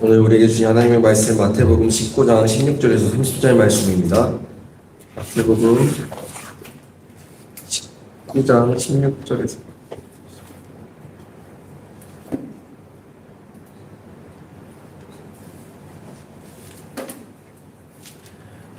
오늘 우리에게 주신 하나님의 말씀 마태복음 19장 16절에서 30절 말씀입니다. 마태복음 19장 16절에서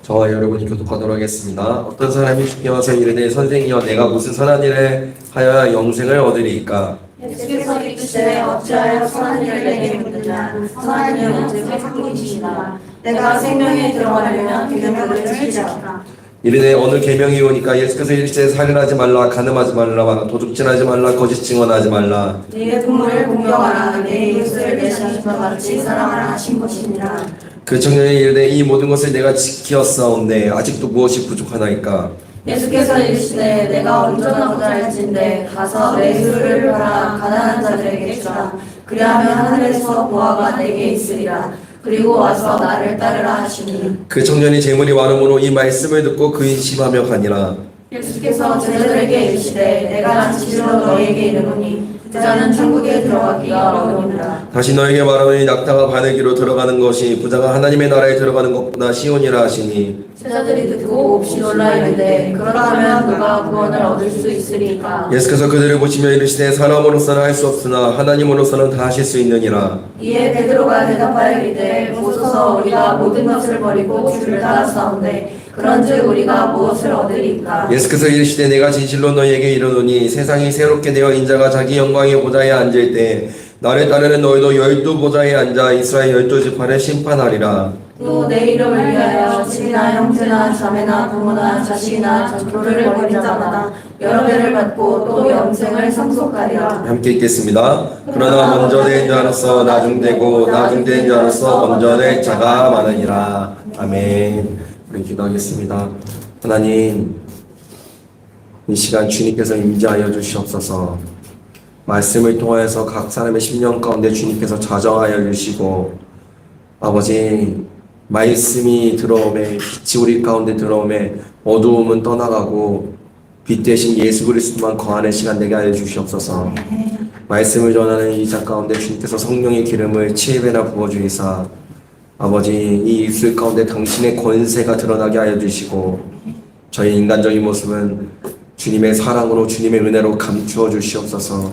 저와 여러분이 교독하도록 하겠습니다. 어떤 사람이 주께 와서 이르되 선생이여 내가 무슨 선한 일을 하여야 영생을 얻으리이까? 예수께서 이르시되 어찌하여 선한 일을 내게 묻느냐. 선한 일은 오직 하나님이시니라. 내가 생명에 들어가려면 계명들을 지키라. 이르되 어느 계명이 오니까 예수께서 이르시되 살인하지 말라, 간음하지 말라, 도둑질하지 말라, 거짓 증언하지 말라. 네 부모를 공경하라. 내 이웃을 내 자신과 같이 사랑하라 하신 것이니라. 그 청년이 이르되 이 모든 것을 내가 지키었사온데 아직도 무엇이 부족하나이까? 예수께서 이르시되 내가 온전하고자 할진대 가서 내 수를 팔아 가난한 자들에게 주라. 그리하면 하늘에서 보화가 내게 있으리라. 그리고 와서 나를 따르라 하시니. 그 청년이 재물이 많음으로 이 말씀을 듣고 근심하며 가니라. 예수께서 제자들에게 이르시되 내가 진실로 너희에게 이르노니 부자는 천국에 들어가기가 어려우니라. 다시 너에게 말하노니 낙타가 바늘기로 들어가는 것이 부자가 하나님의 나라에 들어가는 것보다 쉬우니라 하시니. 제자들이 듣고 몹시 놀라 이르되 그러하면 누가 구원을 얻을 수 있으리까? 예수께서 그들을 보시며 이르시되 사람으로서는 할 수 없으나 하나님으로서는 다 하실 수 있느니라. 이에 베드로가 대답하여 이르되 보소서 우리가 모든 것을 버리고 주를 따랐사온데 그런즉 우리가 무엇을 얻으리까? 예수께서 이르시되 내가 진실로 너희에게 이르노니 세상이 새롭게 되어 인자가 자기 영광의 보좌에 앉을 때 나를 따르는 너희도 12보좌에 앉아 이스라엘 12지파를 심판하리라. 또 내 이름을 위하여 집이나 형제나 자매나 부모나 자식이나 전토를 벌인 자마다 여러 배를 받고 또 영생을 상속하리라. 함께 읽겠습니다. 그러나 먼저 된 자로서 나중되고 나중된 자로서 먼저 될 자가 많으니라. 아멘. 우리 기도하겠습니다. 하나님, 이 시간 주님께서 임재하여 주시옵소서. 말씀을 통하여서 각 사람의 심령 가운데 주님께서 자정하여 주시고, 아버지, 말씀이 들어오매 빛이 우리 가운데 들어오매 어두움은 떠나가고 빛 대신 예수 그리스도만 거하는 시간 되게 하여 주시옵소서. 말씀을 전하는 이 자 가운데 주님께서 성령의 기름을 7배나 부어주이사 아버지 이 입술 가운데 당신의 권세가 드러나게 하여 주시고 저희 인간적인 모습은 주님의 사랑으로 주님의 은혜로 감추어 주시옵소서.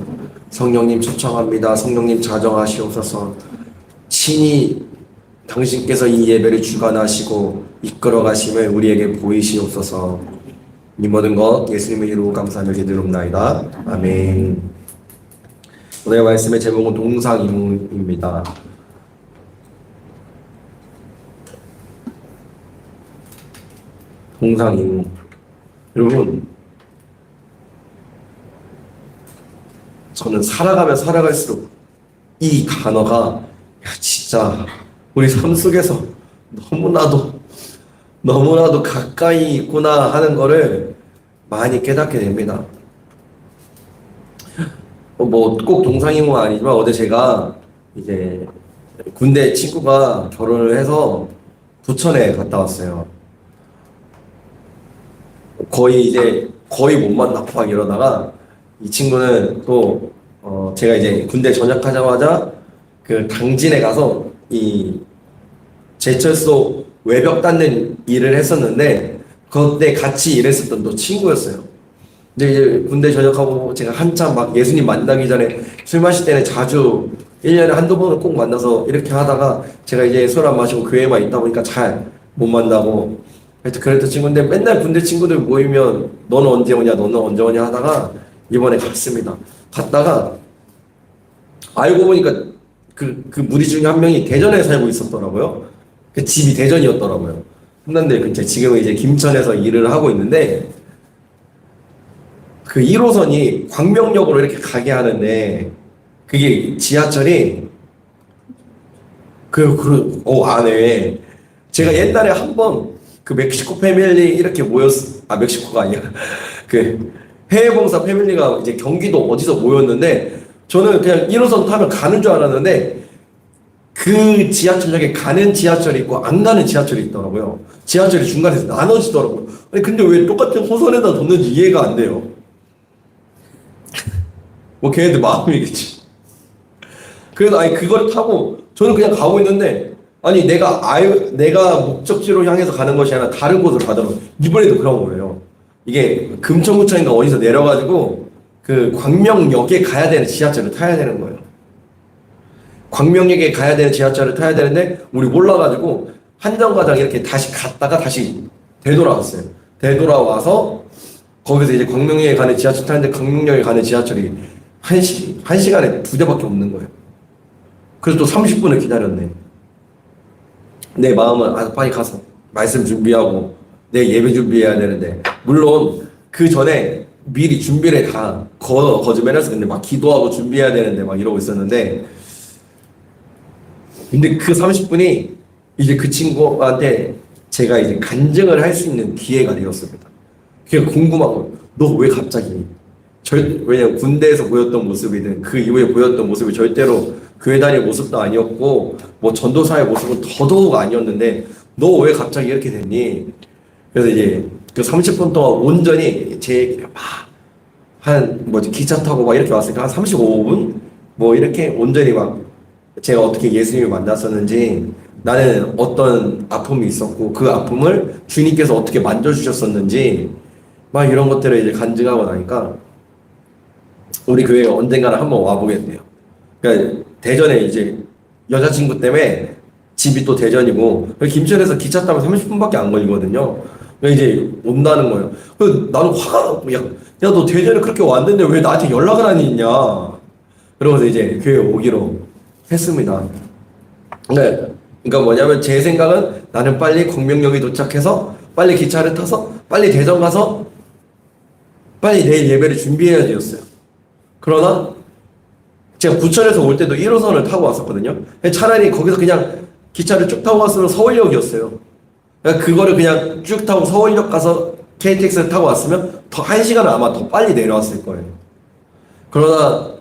성령님 초청합니다. 성령님 자정하시옵소서. 친히 당신께서 이 예배를 주관하시고 이끌어 가심을 우리에게 보이시옵소서. 이 모든 것 예수님의 이름으로 감사하며 기도합나이다. 아멘. 오늘 말씀의 제목은 동상이몽입니다. 동상이몽. 여러분, 저는 살아가면 살아갈수록 이 단어가 진짜 우리 삶 속에서 너무나도 가까이 있구나 하는 거를 많이 깨닫게 됩니다. 뭐 꼭 동상이몽은 아니지만 어제 제가 이제 군대 친구가 결혼을 해서 부천에 갔다 왔어요. 거의 못 만나고 막 이러다가 이 친구는 또 제가 이제 군대 전역하자마자 그 당진에 가서 이 제철소 외벽 닦는 일을 했었는데 그때 같이 일했었던 또 친구였어요. 근데 이제 군대 전역하고 제가 한참 막 예수님 만나기 전에 술 마실 때는 자주 1년에 한두 번은 꼭 만나서 이렇게 하다가 제가 이제 술 안 마시고 교회만 있다 보니까 잘 못 만나고 하여튼 그랬던 친구인데 맨날 군대 친구들 모이면 너는 언제 오냐 하다가 이번에 갔습니다. 갔다가 알고 보니까 그 무리 중에 한 명이 대전에 살고 있었더라고요. 그 집이 대전이었더라고요. 한남대 근처. 지금은 이제 김천에서 일을 하고 있는데 그 1호선이 광명역으로 이렇게 가게 하는데 그게 지하철이 안에 제가 옛날에 한번 그 멕시코 패밀리 이렇게 멕시코가 아니야. 그 해외봉사 패밀리가 이제 경기도 어디서 모였는데 저는 그냥 1호선 타면 가는 줄 알았는데 그 지하철역에 가는 지하철이 있고 안 가는 지하철이 있더라고요. 지하철이 중간에서 나눠지더라고요. 아니 근데 왜 똑같은 호선에다 뒀는지 이해가 안 돼요. 뭐 걔네들 마음이겠지. 그래서 아니 그걸 타고 저는 그냥 가고 있는데 아니 내가 목적지로 향해서 가는 것이 아니라 다른 곳으로 가더라고요. 이번에도 그런 거예요. 이게 금천구청인가 어디서 내려가지고 그 광명역에 가야 되는 지하철을 타야 되는 거예요. 광명역에 가야 되는 지하철을 타야 되는데 우리 몰라가지고 한정거장 이렇게 다시 갔다가 다시 되돌아왔어요. 되돌아와서 거기서 이제 광명역에 가는 지하철 타는데 광명역에 가는 지하철이 한 시간에 2대밖에 없는 거예요. 그래서 또 30분을 기다렸네. 내 마음은 아 빨리 가서 말씀 준비하고 내 예배 준비해야 되는데 물론 그 전에 미리 준비를 다 거짓말해서 근데 막 기도하고 준비해야 되는데 막 이러고 있었는데 근데 그 30분이 이제 그 친구한테 제가 이제 간증을 할 수 있는 기회가 되었습니다. 그게 궁금한 거예요. 너 왜 갑자기 왜냐면 군대에서 보였던 모습이든 그 이후에 보였던 모습이 절대로 교회 다닐 모습도 아니었고 뭐 전도사의 모습은 더더욱 아니었는데 너 왜 갑자기 이렇게 됐니? 그래서 이제 그 30분 동안 온전히 제 얘기를 기차 타고 막 이렇게 왔으니까 한 35분 뭐 이렇게 온전히 막 제가 어떻게 예수님을 만났었는지 나는 어떤 아픔이 있었고 그 아픔을 주님께서 어떻게 만져주셨었는지 막 이런 것들을 이제 간증하고 나니까 우리 교회에 언젠가는 한번 와보겠네요. 그러니까 대전에 이제 여자친구 때문에 집이 또 대전이고 김천에서 기차 타면 30분밖에 안 걸리거든요. 이제 온다는 거예요. 그래서 나는 화가 나고 야 너 대전에 그렇게 왔는데 왜 나한테 연락을 안 했냐. 그러면서 이제 교회에 오기로 했습니다. 네. 그러니까 뭐냐면 제 생각은 나는 빨리 광명역에 도착해서 빨리 기차를 타서 빨리 대전 가서 빨리 내일 예배를 준비해야지였어요. 그러나 제가 부천에서 올 때도 1호선을 타고 왔었거든요. 차라리 거기서 그냥 기차를 쭉 타고 왔으면 서울역이었어요. 그러니까 그거를 그냥 쭉 타고 서울역 가서 KTX를 타고 왔으면 더 1시간은 아마 더 빨리 내려왔을 거예요. 그러나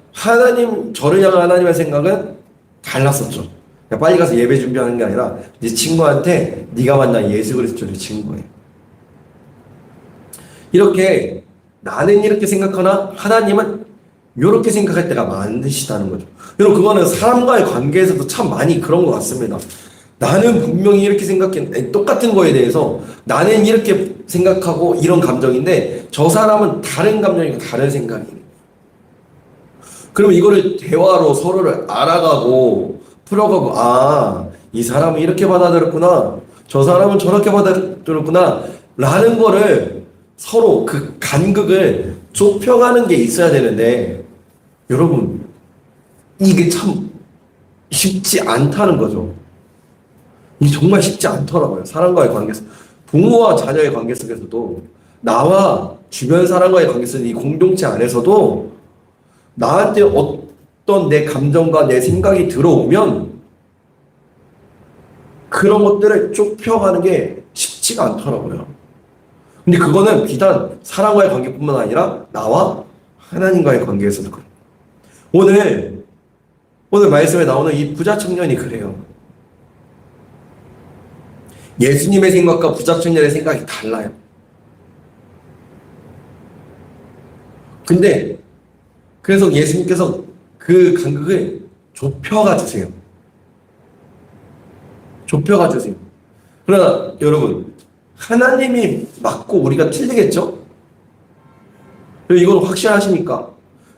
저를 향한 하나님의 생각은 달랐었죠. 그냥 빨리 가서 예배 준비하는 게 아니라 네 친구한테 네가 만난 예수 그리스도를 친 거예요. 이렇게 나는 이렇게 생각하나 하나님은 이렇게 생각할 때가 많으시다는 거죠. 여러분 그거는 사람과의 관계에서도 참 많이 그런 것 같습니다. 나는 분명히 이렇게 생각했는데 똑같은 거에 대해서 나는 이렇게 생각하고 이런 감정인데 저 사람은 다른 감정이고 다른 생각이에요. 그러면 이거를 대화로 서로를 알아가고 풀어가고 이 사람은 이렇게 받아들였구나 저 사람은 저렇게 받아들였구나 라는 거를 서로 그 간극을 좁혀가는 게 있어야 되는데 여러분 이게 참 쉽지 않다는 거죠. 이게 정말 쉽지 않더라고요. 사람과의 관계에서 부모와 자녀의 관계 속에서도 나와 주변 사람과의 관계 속에서 이 공동체 안에서도 나한테 어떤 내 감정과 내 생각이 들어오면 그런 것들을 좁혀가는 게 쉽지가 않더라고요. 근데 그거는 비단 사람과의 관계뿐만 아니라 나와 하나님과의 관계에서도 그래요. 오늘 말씀에 나오는 이 부자 청년이 그래요. 예수님의 생각과 부자 청년의 생각이 달라요. 근데 그래서 예수님께서 그 간극을 좁혀가 주세요. 좁혀가 주세요. 그러나 여러분 하나님이 맞고 우리가 틀리겠죠? 이건 확실하십니까?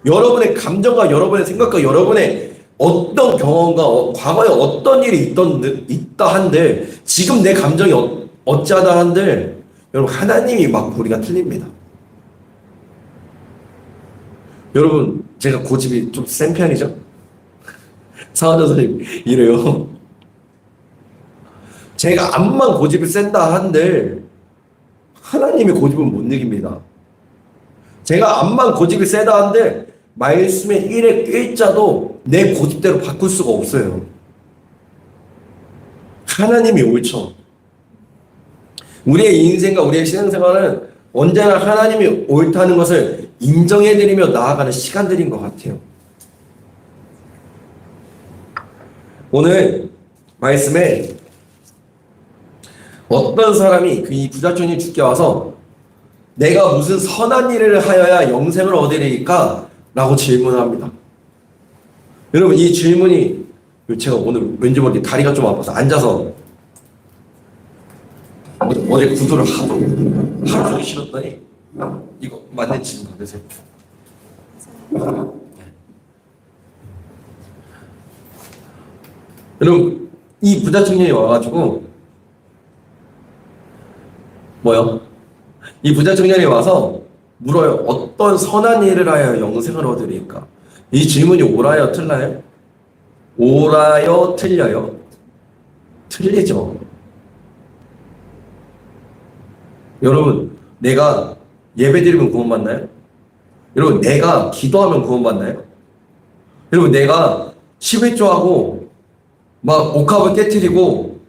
여러분의 감정과 여러분의 생각과 여러분의 어떤 경험과 과거에 어떤 일이 있다 한들 지금 내 감정이 어찌하다 한들 여러분 하나님이 맞고 우리가 틀립니다. 여러분 제가 고집이 좀 센 편이죠? 사원자 선생님 이래요. 제가 암만 고집이 센다 한들 하나님의 고집은 못 이깁니다. 제가 암만 고집이 세다 한들 말씀의 일의 일자도 내 고집대로 바꿀 수가 없어요. 하나님이 옳죠. 우리의 인생과 우리의 신앙생활은 언제나 하나님이 옳다는 것을 인정해드리며 나아가는 시간들인 것 같아요. 오늘 말씀에 어떤 사람이 이 부자촌이 죽게 와서 내가 무슨 선한 일을 하여야 영생을 얻으리까? 라고 질문합니다. 여러분 이 질문이 제가 오늘 왠지 모르게 다리가 좀 아파서 앉아서 어제 구두를 하루 종일 신었더니 이거 맞는 질문 받으세요. 여러분 이 부자 청년이 와가지고 뭐요? 이 부자 청년이 와서 물어요. 어떤 선한 일을 하여 영생을 얻으리까? 이 질문이 옳아요, 틀려요? 옳아요, 틀려요? 틀리죠. 여러분, 내가 예배드리면 구원받나요? 여러분, 내가 기도하면 구원받나요? 여러분, 내가 11조하고 막 옥합을 깨트리고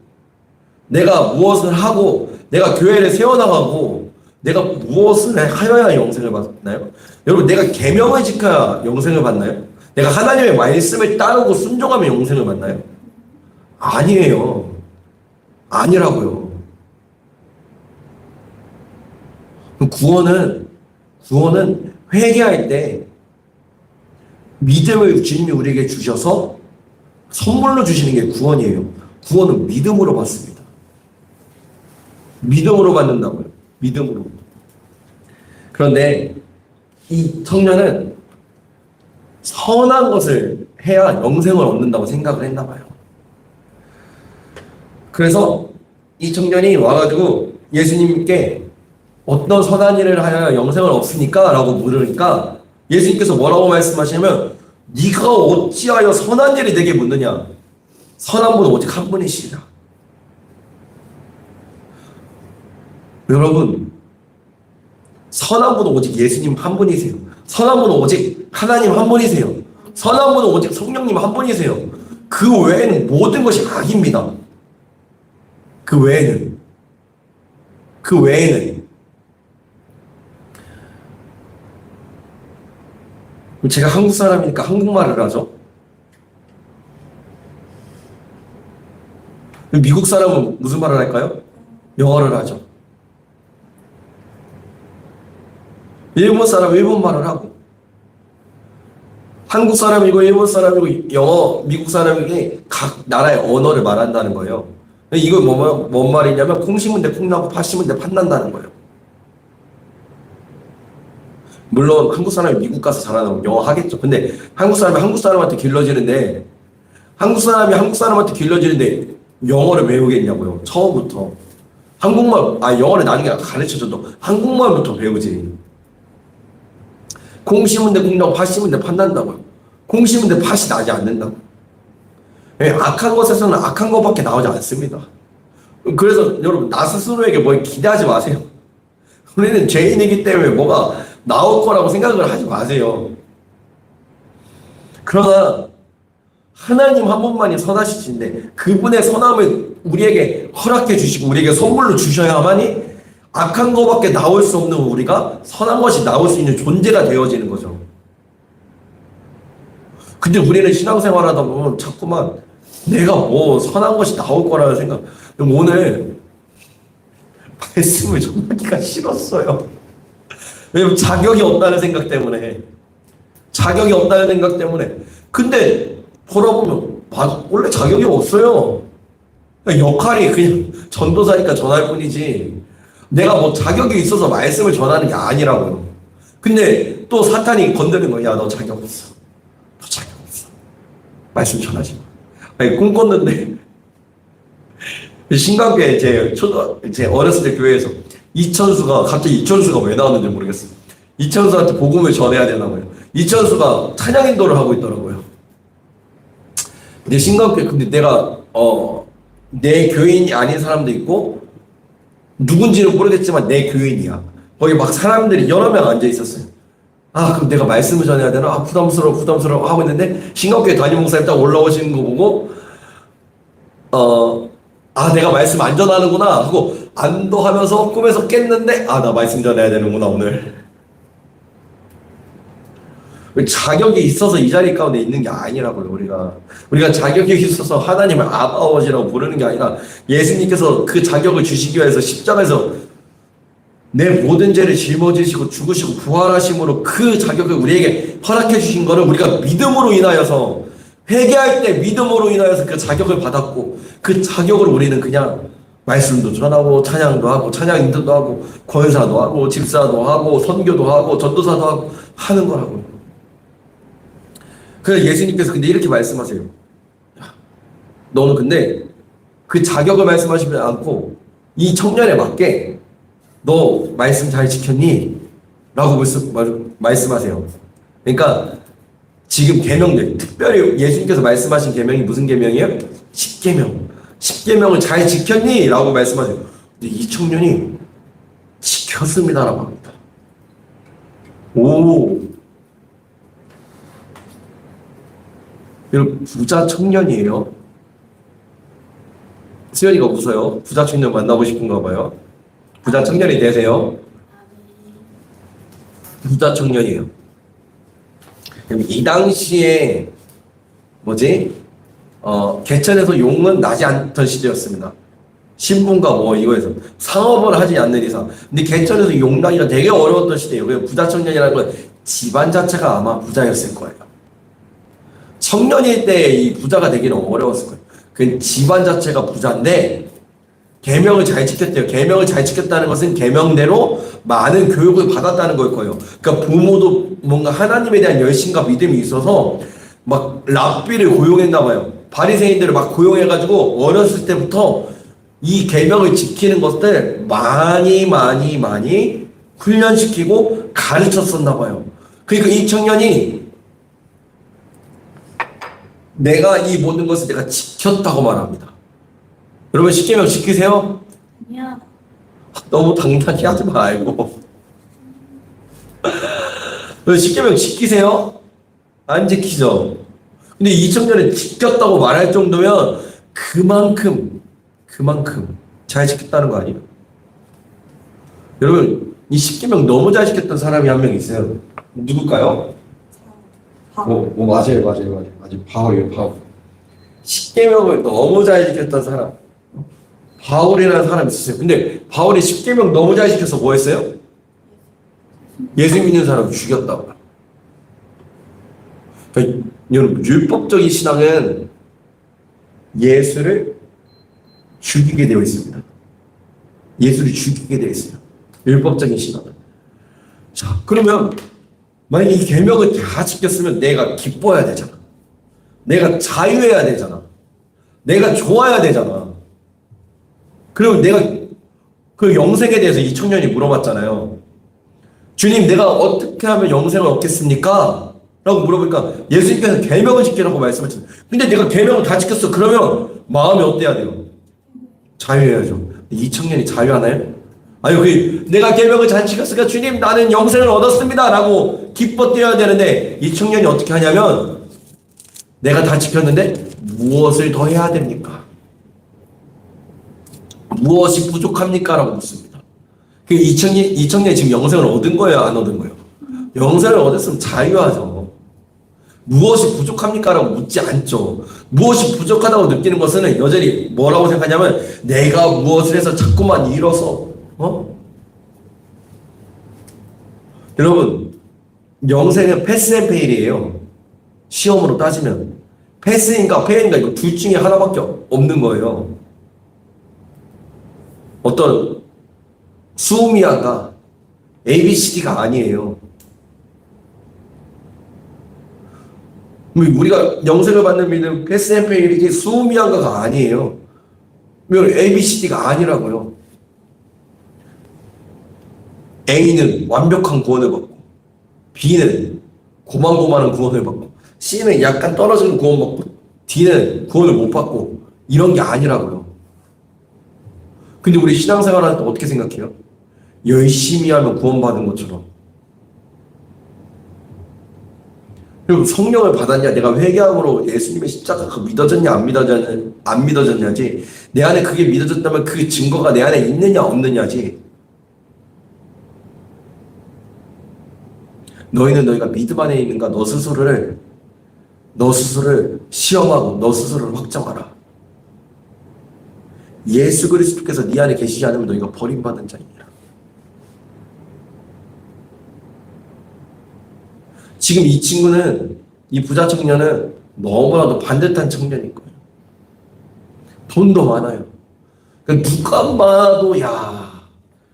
내가 무엇을 하고 내가 교회를 세워나가고 내가 무엇을 하여야 영생을 받나요? 여러분, 내가 계명을 지켜야 영생을 받나요? 내가 하나님의 말씀을 따르고 순종하면 영생을 받나요? 아니에요. 아니라고요. 구원은 회개할 때 믿음을 주님이 우리에게 주셔서 선물로 주시는 게 구원이에요. 구원은 믿음으로 받습니다. 믿음으로 받는다고요. 믿음으로. 그런데 이 청년은 선한 것을 해야 영생을 얻는다고 생각을 했나 봐요. 그래서 이 청년이 와가지고 예수님께 어떤 선한 일을 하여 영생을 얻습니까? 라고 물으니까 예수님께서 뭐라고 말씀하시냐면 네가 어찌하여 선한 일을 내게 묻느냐? 선한 분은 오직 한 분이시라. 여러분, 선한 분은 오직 예수님 한 분이세요. 선한 분은 오직 하나님 한 분이세요. 선한 분은 오직 성령님 한 분이세요. 그 외에는 모든 것이 악입니다. 그 외에는 제가 한국 사람이니까 한국말을 하죠. 미국 사람은 무슨 말을 할까요? 영어를 하죠. 일본 사람은 일본말을 하고, 한국 사람이고 일본 사람이고 영어, 미국 사람이 각 나라의 언어를 말한다는 거예요. 이거 뭔 말이냐면 콩 심은 데 콩 나고 팥 심은 데 팥 난다는 거예요. 물론 한국 사람이 미국 가서 잘하면 영어 하겠죠. 근데 한국 사람이 한국 사람한테 길러지는데 영어를 외우겠냐고요. 처음부터. 영어를 나중에 가르쳐줘도 한국말부터 배우지. 콩 심은 데 콩 나고 팥 심은 데 팥 난다고요. 콩 심은 데 팥이 나지 않는다고. 악한 것에서는 악한 것밖에 나오지 않습니다. 그래서 여러분, 나 스스로에게 뭘 기대하지 마세요. 우리는 죄인이기 때문에 뭐가 나올 거라고 생각을 하지 마세요. 그러나 하나님 한 분만이 선하시신데 그분의 선함을 우리에게 허락해 주시고 우리에게 선물로 주셔야만이 악한 것밖에 나올 수 없는 우리가 선한 것이 나올 수 있는 존재가 되어지는 거죠. 근데 우리는 신앙생활 하다 보면 자꾸만 내가 뭐 선한 것이 나올 거라는 생각. 오늘 말씀을 전하기가 싫었어요. 왜냐면 자격이 없다는 생각 때문에. 근데 돌아보면 원래 자격이 없어요. 역할이 그냥 전도사니까 전할 뿐이지 내가 뭐 자격이 있어서 말씀을 전하는 게 아니라고요. 근데 또 사탄이 건드는 거야. 너 자격 없어. 말씀 전하지 마. 아니, 꿈꿨는데 신강교회 제 어렸을 때 교회에서 갑자기 이천수가 왜 나왔는지 모르겠어요. 이천수한테 복음을 전해야 되나 봐요. 이천수가 찬양 인도를 하고 있더라고요. 근데 신강교회, 근데 내가 내 교인이 아닌 사람도 있고 누군지는 모르겠지만 내 교인이야. 거기 막 사람들이 여러 명 앉아 있었어요. 그럼 내가 말씀을 전해야 되나? 부담스러워 하고 있는데 신강교회 담임 목사님 딱 올라오시는 거 보고 내가 말씀 안 전하는구나 하고 안도하면서 꿈에서 깼는데 나 말씀 전해야 되는구나 오늘. 자격이 있어서 이 자리 가운데 있는 게 아니라고요. 우리가 자격이 있어서 하나님을 아버지라고 부르는 게 아니라 예수님께서 그 자격을 주시기 위해서 십자가에서 내 모든 죄를 짊어지시고 죽으시고 부활하심으로 그 자격을 우리에게 허락해 주신 거를 우리가 믿음으로 인하여서 회개할 때 믿음으로 인하여서 그 자격을 받았고 그 자격을 우리는 그냥 말씀도 전하고 찬양도 하고 찬양 인도도 하고 권사도 하고 집사도 하고 선교도 하고 전도사도 하고 하는 거라고요. 그래서 예수님께서 근데 이렇게 말씀하세요. 야, 너는 근데 그 자격을 말씀하시지 않고 이 청년에 맞게 너 말씀 잘 지켰니? 라고 말씀하세요. 그러니까 지금 계명들, 특별히 예수님께서 말씀하신 계명이 무슨 계명이에요? 십계명. 십계명을 잘 지켰니? 라고 말씀하세요. 근데 이 청년이 지켰습니다 라고 합니다. 오, 여러분 부자 청년이에요. 수연이가 웃어요. 부자 청년 만나고 싶은가 봐요. 부자 청년이 되세요. 부자 청년이에요. 이 당시에 개천에서 용은 나지 않던 시대였습니다. 신분과 뭐 이거에서 상업을 하지 않는 이상. 근데 개천에서 용 나기가 되게 어려웠던 시대예요. 그래서 부자 청년이라는 건 집안 자체가 아마 부자였을 거예요. 청년일 때 이 부자가 되기는 어려웠을 거예요. 그 집안 자체가 부자인데 계명을 잘 지켰대요. 계명을 잘 지켰다는 것은 계명대로 많은 교육을 받았다는 걸 거예요. 그러니까 부모도 뭔가 하나님에 대한 열심과 믿음이 있어서 막 랍비를 고용했나 봐요. 바리새인들을 막 고용해가지고 어렸을 때부터 이 계명을 지키는 것들 많이 훈련시키고 가르쳤었나 봐요. 그러니까 이 청년이 내가 이 모든 것을 내가 지켰다고 말합니다. 여러분 십계명 지키세요? 아니요. 너무 당당히 하지 말고. 십계명 지키세요? 안 지키죠? 근데 이 청년은 지켰다고 말할 정도면 그만큼 잘 지켰다는 거 아니에요? 여러분 이 십계명 너무 잘 지켰던 사람이 한 명 있어요. 누굴까요? 맞아요. 바울이에요. 십계명을 너무 잘 지켰던 사람. 바울이라는 사람이 있었어요. 근데 바울이 십계명 너무 잘 지켜서 뭐 했어요? 예수 믿는 사람을 죽였다고. 그러니까 여러분 율법적인 신앙은 예수를 죽이게 되어 있습니다. 예수를 죽이게 되어 있어요. 율법적인 신앙은. 자, 그러면 만약 이 계명을 다 지켰으면 내가 기뻐해야 되잖아. 내가 자유해야 되잖아. 내가 좋아야 되잖아. 그리고 내가 그 영생에 대해서 이 청년이 물어봤잖아요. 주님, 내가 어떻게 하면 영생을 얻겠습니까? 라고 물어보니까 예수님께서 계명을 지키라고 말씀하셨어요. 근데 내가 계명을 다 지켰어. 그러면 마음이 어때야 돼요? 자유해야죠. 이 청년이 자유하나요? 아유, 내가 계명을 잘 지켰으니까 주님 나는 영생을 얻었습니다 라고 기뻐 뛰어야 되는데 이 청년이 어떻게 하냐면 내가 다 지켰는데 무엇을 더 해야 됩니까? 무엇이 부족합니까? 라고 묻습니다. 이 청년이 지금 영생을 얻은 거예요? 안 얻은 거예요? 영생을 얻었으면 자유하죠. 무엇이 부족합니까? 라고 묻지 않죠. 무엇이 부족하다고 느끼는 것은 여전히 뭐라고 생각하냐면 내가 무엇을 해서 자꾸만 잃어서 여러분 영생은 패스 앤 페일이에요. 시험으로 따지면 패스인가 페일인가 이거 둘 중에 하나밖에 없는 거예요. 어떤 수미아가 ABCD가 아니에요. 우리가 영생을 받는 믿음 패스 앤 페일이지 수미아가가 아니에요. ABCD가 아니라고요. A는 완벽한 구원을 받고 B는 고만고만한 구원을 받고 C는 약간 떨어지는 구원 받고 D는 구원을 못 받고 이런 게 아니라고요. 근데 우리 신앙생활할 때 어떻게 생각해요? 열심히 하면 구원받은 것처럼. 그리고 성령을 받았냐, 내가 회개함으로 예수님의 십자가가 믿어졌냐 안 믿어졌냐지, 내 안에 그게 믿어졌다면 그 증거가 내 안에 있느냐 없느냐지. 너희는 너희가 믿음 안에 있는가 너 스스로를 시험하고 너 스스로를 확정하라. 예수 그리스도께서 네 안에 계시지 않으면 너희가 버림받은 자이니라. 지금 이 친구는, 이 부자 청년은 너무나도 반듯한 청년일 거예요. 돈도 많아요. 그러니까 누가 봐도 야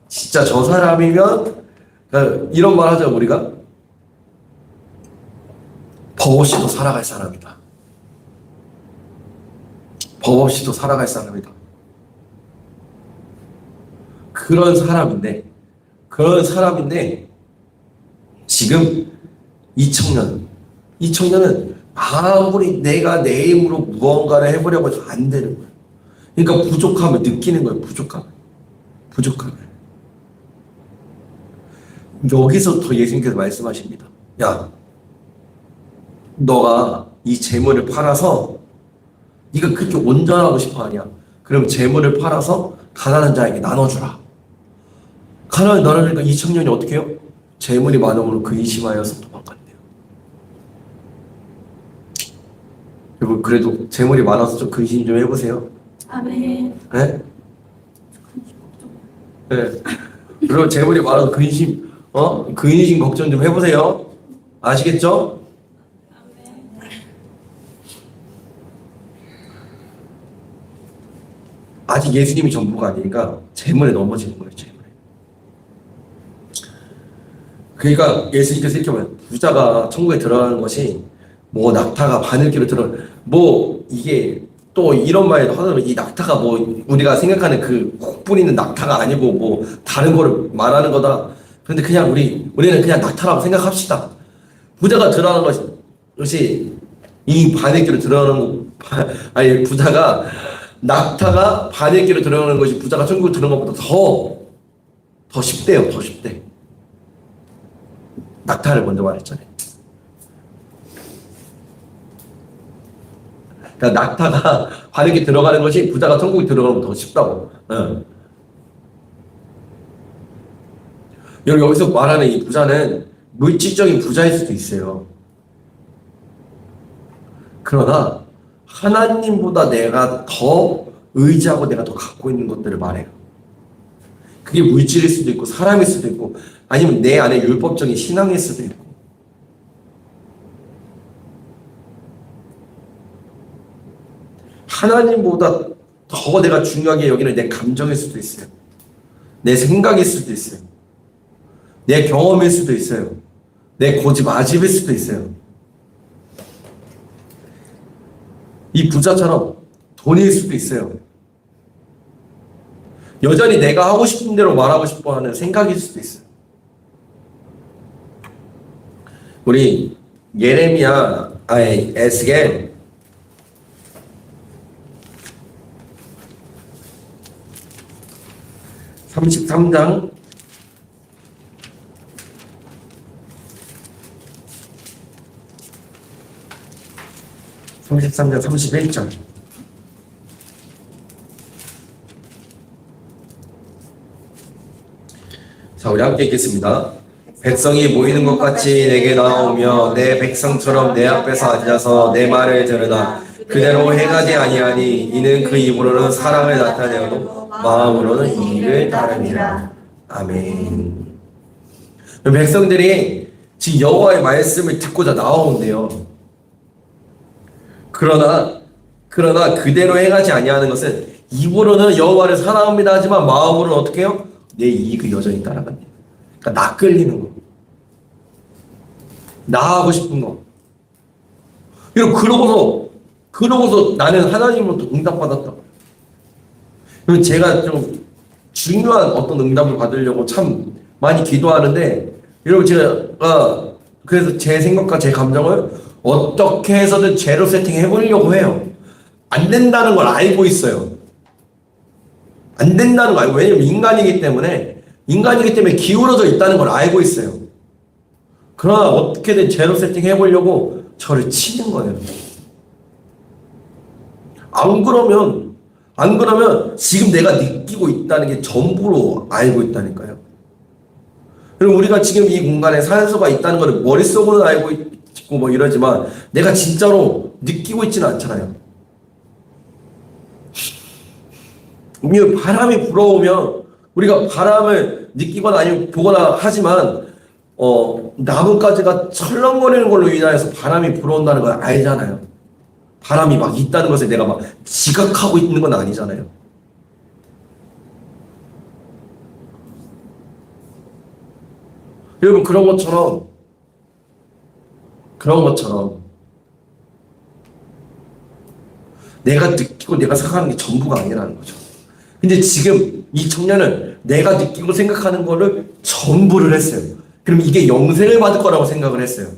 진짜 저 사람이면 그러니까 이런 말 하죠 우리가 법 없이도 살아갈 사람이다. 법 없이도 살아갈 사람이다. 그런 사람인데 지금 이 청년은 아무리 내가 내 힘으로 무언가를 해보려고 해도 안 되는 거예요. 그러니까 부족함을 느끼는 거예요. 부족함을. 여기서부터 예수님께서 말씀하십니다. 야, 너가 이 재물을 팔아서 네가 그렇게 온전하고 싶어 하냐? 그럼 재물을 팔아서 가난한 자에게 나눠주라. 가난을 나누니까 이 청년이 어떻게 해요? 재물이 많음으로 근심하여서 도망갔네요. 여러분 그래도 재물이 많아서 좀 근심 좀 해보세요. 아멘. 네? 네. 그리고 재물이 많아서 근심 걱정 좀 해보세요. 아시겠죠? 아직 예수님이 전부가 아니니까 재물에 넘어지는 거예요. 재물에. 그러니까 예수님께서 이렇게 말해요. 부자가 천국에 들어가는 것이 뭐 낙타가 바늘기로 뭐 이게 또 이런 말도 하더라도 이 낙타가 뭐 우리가 생각하는 그 콕 뿌리는 낙타가 아니고 뭐 다른 거를 말하는 거다. 그런데 그냥 우리는 그냥 낙타라고 생각합시다. 부자가 들어가는 것이 이 바늘기로 들어가는 아니 부자가 낙타가 바늘기로 들어가는 것이 부자가 천국에 들어가는 것보다 더 쉽대요. 더 쉽대. 낙타를 먼저 말했잖아요. 그러니까 낙타가 바늘기 들어가는 것이 부자가 천국에 들어가는 것보다 더 쉽다고. 여기서 말하는 이 부자는 물질적인 부자일 수도 있어요. 그러나 하나님보다 내가 더 의지하고 내가 더 갖고 있는 것들을 말해요. 그게 물질일 수도 있고 사람일 수도 있고 아니면 내 안에 율법적인 신앙일 수도 있고 하나님보다 더 내가 중요하게 여기는 내 감정일 수도 있어요. 내 생각일 수도 있어요. 내 경험일 수도 있어요. 내 고집 아집일 수도 있어요. 이 부자처럼 돈일 수도 있어요. 여전히 내가 하고 싶은 대로 말하고 싶어 하는 생각일 수도 있어요. 우리 에스겔 33장 31절. 자, 우리 함께 읽겠습니다. 백성이 모이는 것 같이 내게 나오며 내 백성처럼 내 앞에서 앉아서 내 말을 들으나 그대로 행하지 아니하니 이는 그 입으로는 사랑을 나타내어도 마음으로는 이익을 따르니라. 아멘. 백성들이 지금 여호와의 말씀을 듣고자 나오는데요. 그러나 그대로 행하지 아니하는 것은 입으로는 여호와를 사랑합니다 하지만 마음으로는 어떻게 해요? 내 이익을 여전히 따라갑니다. 그러니까 나 끌리는 거, 나 하고 싶은 거. 그러고서 나는 하나님으로부터 응답받았다. 그리고 제가 좀 중요한 어떤 응답을 받으려고 참 많이 기도하는데, 여러분 제가 그래서 제 생각과 제 감정을 어떻게 해서든 제로 세팅 해보려고 해요. 안 된다는 걸 알고 있어요. 안 된다는 거 알고, 왜냐면 인간이기 때문에 기울어져 있다는 걸 알고 있어요. 그러나 어떻게든 제로 세팅 해보려고 저를 치는 거예요. 안 그러면 지금 내가 느끼고 있다는 게 전부로 알고 있다니까요. 그리고 우리가 지금 이 공간에 산소가 있다는 걸 머릿속으로 알고 있고 뭐 이러지만 내가 진짜로 느끼고 있지는 않잖아요. 바람이 불어오면 우리가 바람을 느끼거나 아니면 보거나 하지만 나뭇가지가 철렁거리는 걸로 인하여서 바람이 불어온다는 걸 알잖아요. 바람이 막 있다는 것에 내가 막 지각하고 있는 건 아니잖아요. 여러분, 그런 것처럼 내가 느끼고 내가 생각하는 게 전부가 아니라는 거죠. 근데 지금 이 청년은 내가 느끼고 생각하는 거를 전부를 했어요. 그럼 이게 영생을 받을 거라고 생각을 했어요.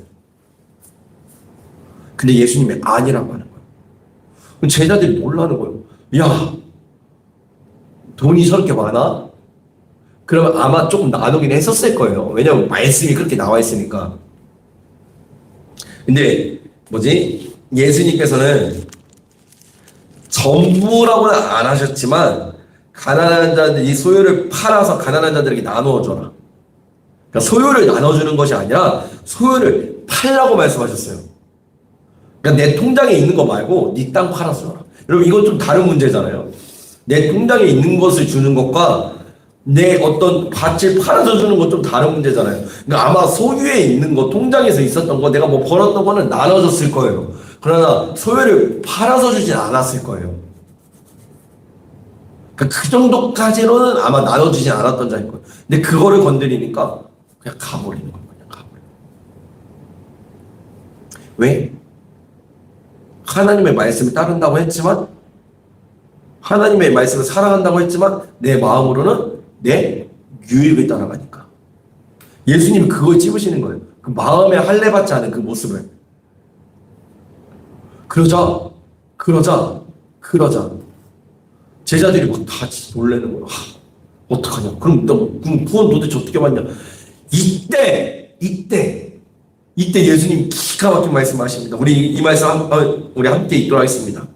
근데 예수님이 아니라고 하는 거예요. 제자들이 놀라는 거예요. 야, 돈이 저렇게 많아? 그러면 아마 조금 나누긴 했었을 거예요. 왜냐면 말씀이 그렇게 나와 있으니까. 근데 예수님께서는 전부라고는 안 하셨지만 가난한 자들이 소유를 팔아서 가난한 자들에게 나누어 줘라. 그러니까 소유를 나눠주는 것이 아니라 소유를 팔라고 말씀하셨어요. 그러니까 내 통장에 있는 거 말고 네 땅 팔아서 줘라. 여러분, 이건 좀 다른 문제잖아요. 내 통장에 있는 것을 주는 것과 내 어떤 밭을 팔아서 주는 건 좀 다른 문제잖아요. 그러니까 아마 소유에 있는 거, 통장에서 있었던 거, 내가 뭐 벌었던 거는 나눠줬을 거예요. 그러나 소유를 팔아서 주진 않았을 거예요. 그러니까 그 정도까지로는 아마 나눠주진 않았던 자일 거예요. 근데 그거를 건드리니까 그냥 가버리는 거예요. 그냥 가버리는 거예요. 왜? 하나님의 말씀을 따른다고 했지만, 하나님의 말씀을 사랑한다고 했지만 내 마음으로는 내 유익을 따라가니까. 예수님이 그걸 찝으시는 거예요. 그 마음에 할례받지 않은 그 모습을. 그러자 제자들이 막 다 놀라는 거예요. 어떡하냐? 그럼 구원 도대체 어떻게 받냐? 이때 예수님 기가 막힌 말씀하십니다. 우리 이 말씀 우리 함께 읽도록 하겠습니다.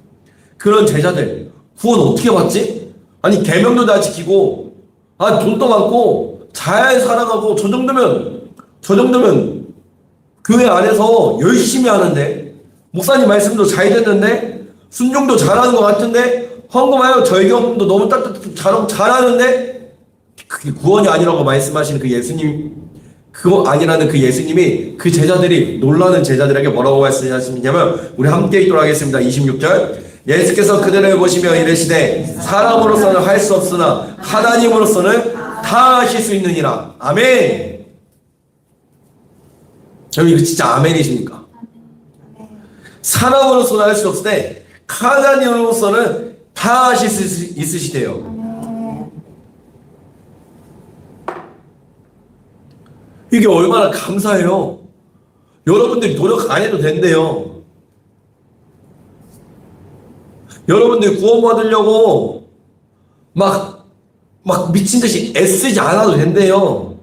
그런 제자들 구원 어떻게 받지? 아니, 계명도 다 지키고 돈도 많고 잘 살아가고 저 정도면 교회 안에서 열심히 하는데, 목사님 말씀도 잘 듣는데, 순종도 잘하는 것 같은데, 헌금하여 절경도 너무 잘하는데, 그게 구원이 아니라고 말씀하시는 그 예수님, 그거 아니라는 그 예수님이 그 제자들이, 놀라는 제자들에게 뭐라고 말씀하시냐면, 우리 함께 읽도록 하겠습니다. 26절. 예수께서 그들을 보시며 이르시되 사람으로서는 할 수 없으나 하나님으로서는 다 하실 수 있느니라. 아멘. 여러분, 이거 진짜 아멘이십니까? 사람으로서는 할 수 없을 때 하나님으로서는 다 하실 수 있으시대요. 이게 얼마나 감사해요. 여러분들이 노력 안 해도 된대요. 여러분들이 구원받으려고 막 미친 듯이 애쓰지 않아도 된대요.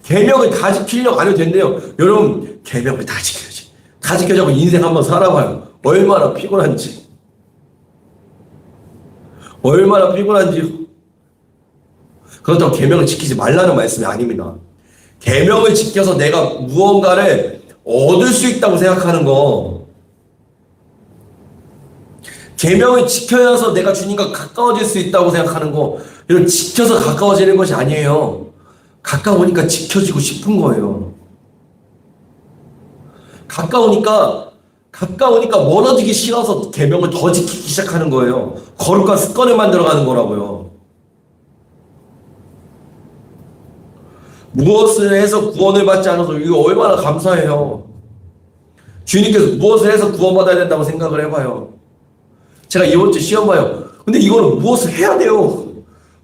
계명을 다 지키려고 안 해도 된대요. 여러분, 계명을 다 지켜야지. 다 지켜자고 인생 한번 살아봐요. 얼마나 피곤한지. 그렇다고 계명을 지키지 말라는 말씀이 아닙니다. 계명을 지켜서 내가 무언가를 얻을 수 있다고 생각하는 거, 계명을 지켜야서 내가 주님과 가까워질 수 있다고 생각하는 거, 이런 지켜서 가까워지는 것이 아니에요. 가까우니까 지켜지고 싶은 거예요. 가까우니까 멀어지기 싫어서 계명을 더 지키기 시작하는 거예요. 거룩한 습관을 만들어가는 거라고요. 무엇을 해서 구원을 받지 않아서 이거 얼마나 감사해요. 주님께서 무엇을 해서 구원받아야 된다고 생각을 해봐요. 제가 이번 주 시험 봐요. 근데 이거는 무엇을 해야 돼요.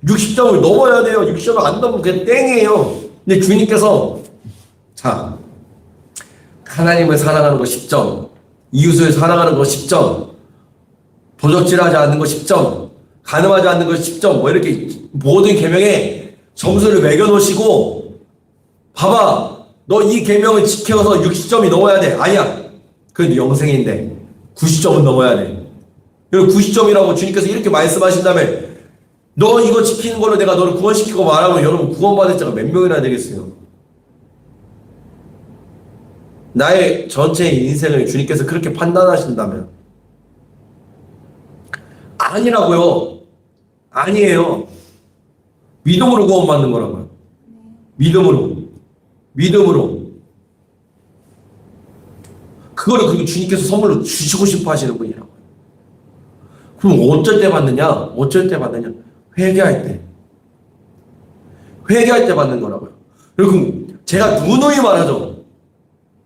60점을 넘어야 돼요. 60점을 안 넘으면 그냥 땡이에요. 근데 주님께서, 자, 하나님을 사랑하는 거 10점, 이웃을 사랑하는 거 10점, 도적질하지 않는 거 10점, 간음하지 않는 거 10점, 뭐 이렇게 모든 계명에 점수를 매겨놓으시고, 봐봐, 너 이 계명을 지켜서 60점이 넘어야 돼. 아니야, 그래도 영생인데 90점은 넘어야 돼. 90점이라고 주님께서 이렇게 말씀하신 다음에 너 이거 지키는 걸로 내가 너를 구원시키고 말하면 여러분 구원받을 자가 몇 명이나 되겠어요? 나의 전체 인생을 주님께서 그렇게 판단하신다면, 아니라고요. 아니에요. 믿음으로 구원받는 거라고요. 믿음으로. 그 그거를 그리고 주님께서 선물로 주시고 싶어 하시는 분이라고요. 그럼 어쩔 때 받느냐? 어쩔 때 받느냐? 회개할 때. 회개할 때 받는 거라고요. 그리고 제가 누누이 말하죠.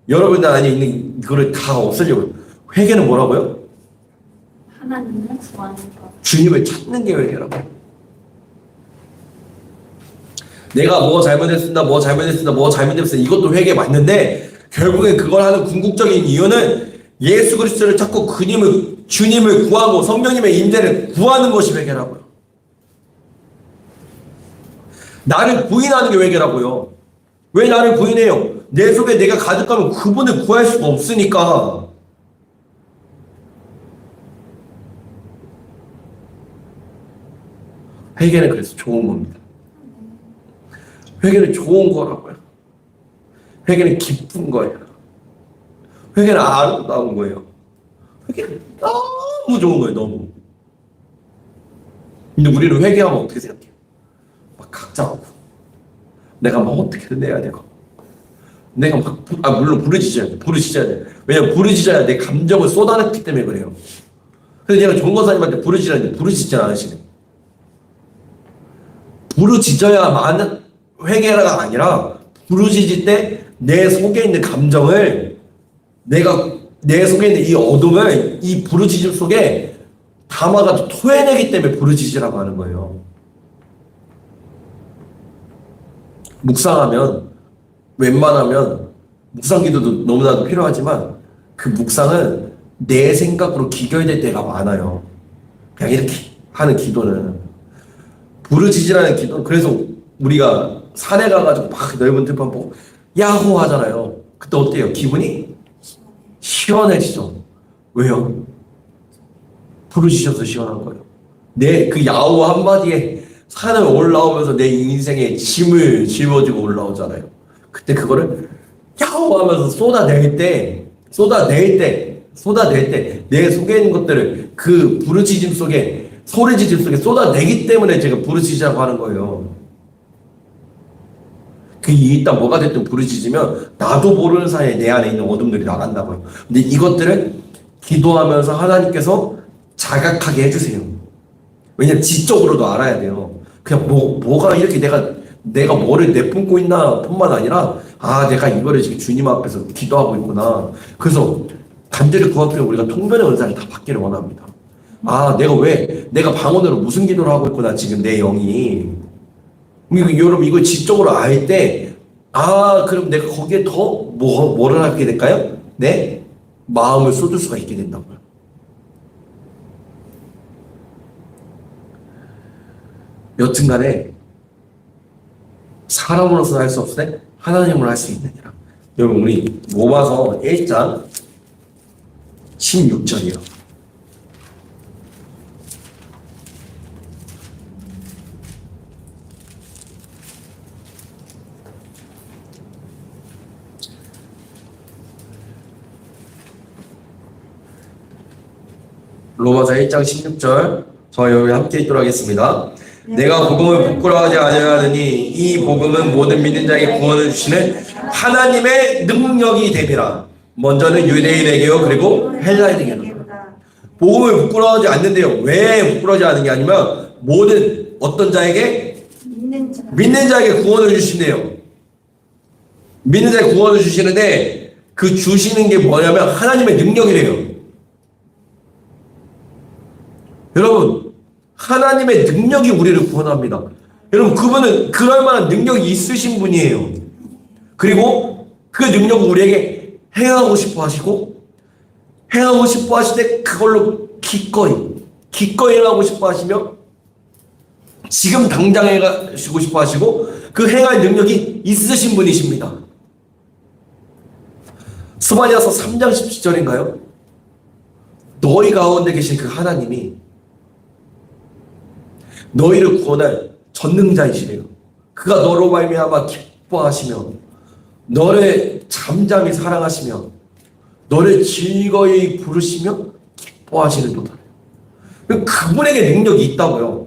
여러분들 안에 있는 이거를 다 없애려고요. 회개는 뭐라고요? 하나님을 구하는 것. 주님을 찾는 게 회개라고요. 내가 뭐 잘못했습니다, 뭐 잘못했습니다, 뭐 잘못했습니다. 이것도 회개 맞는데 결국엔 그걸 하는 궁극적인 이유는 예수 그리스도를 찾고 주님을 구하고 성령님의 임재를 구하는 것이 회개라고요. 나를 부인하는 게 회개라고요. 왜 나를 부인해요? 내 속에 내가 가득하면 그분을 구할 수가 없으니까. 회개는 그래서 좋은 겁니다. 회개는 좋은 거라고요. 회개는 기쁜 거예요. 회개는 아름다운 거예요. 회개는 너무 좋은 거예요, 너무. 근데 우리는 회개하면 어떻게 생각해요? 막 각자하고. 내가 막 어떻게든 해야 되고. 내가 막, 물론 부르짖어야 돼. 부르짖어야 돼. 왜냐면 부르짖어야 내 감정을 쏟아냈기 때문에 그래요. 그래서 제가 종건사님한테 부르짖으라는데 부르짖지 않으시네. 부르짖어야만 회개가 아니라 부르짖을 때 내 속에 있는 감정을 내 속에 있는 이 어둠을 이 부르짖음 속에 담아가지고 토해내기 때문에 부르짖으라고 하는 거예요. 묵상하면 웬만하면 묵상 기도도 너무나도 필요하지만 그 묵상은 내 생각으로 기결될 때가 많아요. 그냥 이렇게 하는 기도는 부르짖으라는 기도는 그래서 우리가 산에 가가지고 막 넓은 들판 보고 야호 하잖아요. 그때 어때요? 기분이 시원해지죠. 왜요? 부르짖어서 시원한 거예요. 내 그 야호 한마디에 산을 올라오면서 내 인생에 짐을 짊어지고 올라오잖아요. 그때 그거를 야호 하면서 쏟아낼 때 내 속에 있는 것들을 그 부르짖음 속에 소리짖음 속에 쏟아내기 때문에 제가 부르짖으라고 하는 거예요. 그 일단 뭐가 됐든 부르짖으면 나도 모르는 사이에 내 안에 있는 어둠들이 나간다고요. 근데 이것들을 기도하면서 하나님께서 자각하게 해주세요. 왜냐면 지적으로도 알아야 돼요. 그냥 뭐가 이렇게 내가 뭐를 내뿜고 있나 뿐만 아니라 내가 이거를 지금 주님 앞에서 기도하고 있구나. 그래서 간절히 그 앞에 우리가 통변의 은사를 다 받기를 원합니다. 내가 방언으로 무슨 기도를 하고 있구나 지금 내 영이. 여러분 이걸 지적으로 알 때 그럼 내가 거기에 더 뭐를 하게 될까요? 내 마음을 쏟을 수가 있게 된다고요. 여튼간에 사람으로서는 할 수 없으되 하나님으로 할 수 있느니라. 여러분 우리 로마서 1장 16절이요. 로마서 1장 16절 저희 여기 함께 읽도록 하겠습니다. 내가 복음을 부끄러워하지 아니하느니 이 복음은 모든 믿는 자에게 구원을 주시는 하나님의 능력이 됨이라. 먼저는 유대인에게요 그리고 헬라인에게로. 복음을 부끄러워하지 않는데요. 왜 부끄러워하지 않는 게 아니면 모든 어떤 자에게 믿는 자에게 구원을 주신대요. 믿는 자에게 구원을 주시는데 그 주시는 게 뭐냐면 하나님의 능력이래요. 여러분 하나님의 능력이 우리를 구원합니다. 여러분 그분은 그럴 만한 능력이 있으신 분이에요. 그리고 그 능력을 우리에게 행하고 싶어 하시고 행하고 싶어 하실 때 그걸로 기꺼이 행하고 싶어 하시며 지금 당장 행하시고 싶어 하시고 그 행할 능력이 있으신 분이십니다. 스바냐서 3장 17절인가요? 너희 가운데 계신 그 하나님이 너희를 구원할 전능자이시래요. 그가 너로 말미암아 기뻐하시며 너를 잠잠히 사랑하시며 너를 즐거이 부르시며 기뻐하시는도다. 그분에게 능력이 있다고요.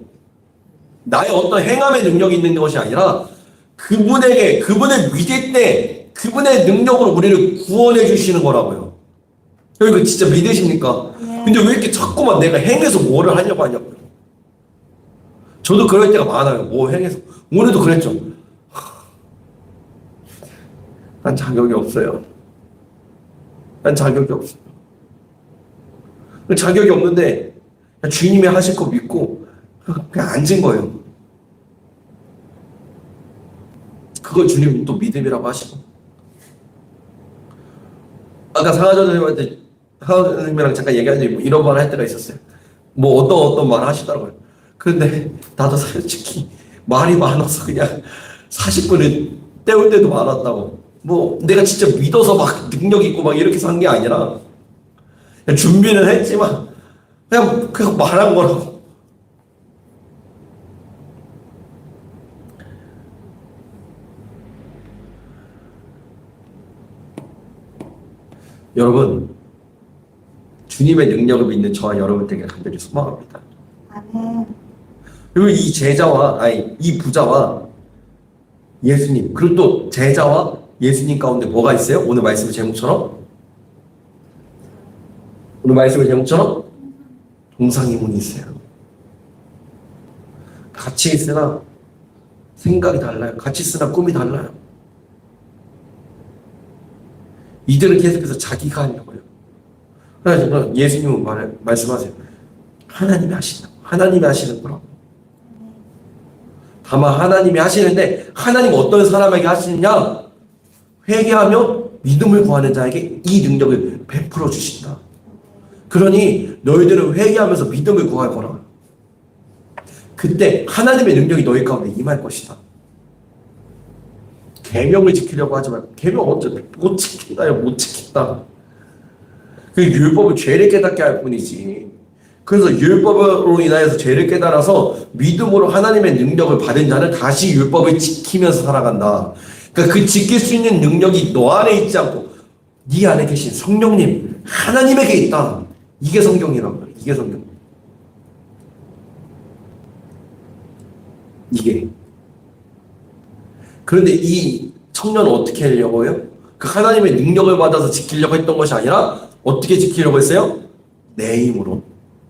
나의 어떤 행함의 능력이 있는 것이 아니라 그분을 믿을 때 그분의 능력으로 우리를 구원해 주시는 거라고요. 이거 진짜 믿으십니까? 근데 왜 이렇게 자꾸만 내가 행해서 뭐를 하려고 하냐고요. 저도 그럴 때가 많아요. 뭐 행해서. 오늘도 그랬죠. 난 자격이 없어요. 난 자격이 없어요. 자격이 없는데 그냥 주님이 하실 거 믿고 그냥 앉은 거예요. 그걸 주님 또 믿음이라고 하시고. 아까 상하전님한테 상하전님이랑 잠깐 얘기하는데 뭐 이런 말 할 때가 있었어요. 뭐 어떤 말 하시더라고요. 그런데 나도 솔직히 말이 많아서 그냥 40분을 때울 때도 많았다고. 뭐 내가 진짜 믿어서 막 능력 있고 막 이렇게 산 게 아니라 그냥 준비는 했지만 그냥 말한 거라고. 여러분, 주님의 능력을 믿는 저와 여러분에게 간절히 소망합니다. 아멘. 그리고 이 제자와 이 부자와 예수님, 그리고 또 제자와 예수님 가운데 뭐가 있어요? 오늘 말씀의 제목처럼 동상이몽이 있어요. 같이 있으나 생각이 달라요. 같이 있으나 꿈이 달라요. 이들은 계속해서 자기가 하려고요. 그래서 예수님은 말씀하세요. 하나님이 하시는 거라고. 다만 하나님이 하시는데 하나님 어떤 사람에게 하시느냐? 회개하며 믿음을 구하는 자에게 이 능력을 베풀어 주신다. 그러니 너희들은 회개하면서 믿음을 구할 거라. 그때 하나님의 능력이 너희 가운데 임할 것이다. 계명을 지키려고 하지 말고 계명 어쩌 못 지킨다요. 못 지킨다. 그 율법은 죄를 깨닫게 할 뿐이지. 그래서 율법으로 인하여서 죄를 깨달아서 믿음으로 하나님의 능력을 받은 자는 다시 율법을 지키면서 살아간다. 그러니까 그 지킬 수 있는 능력이 너 안에 있지 않고 네 안에 계신 성령님 하나님에게 있다. 이게 성경이란 말이에요. 이게 성경. 이게. 그런데 이 청년은 어떻게 하려고 해요? 그 하나님의 능력을 받아서 지키려고 했던 것이 아니라 어떻게 지키려고 했어요? 내 힘으로.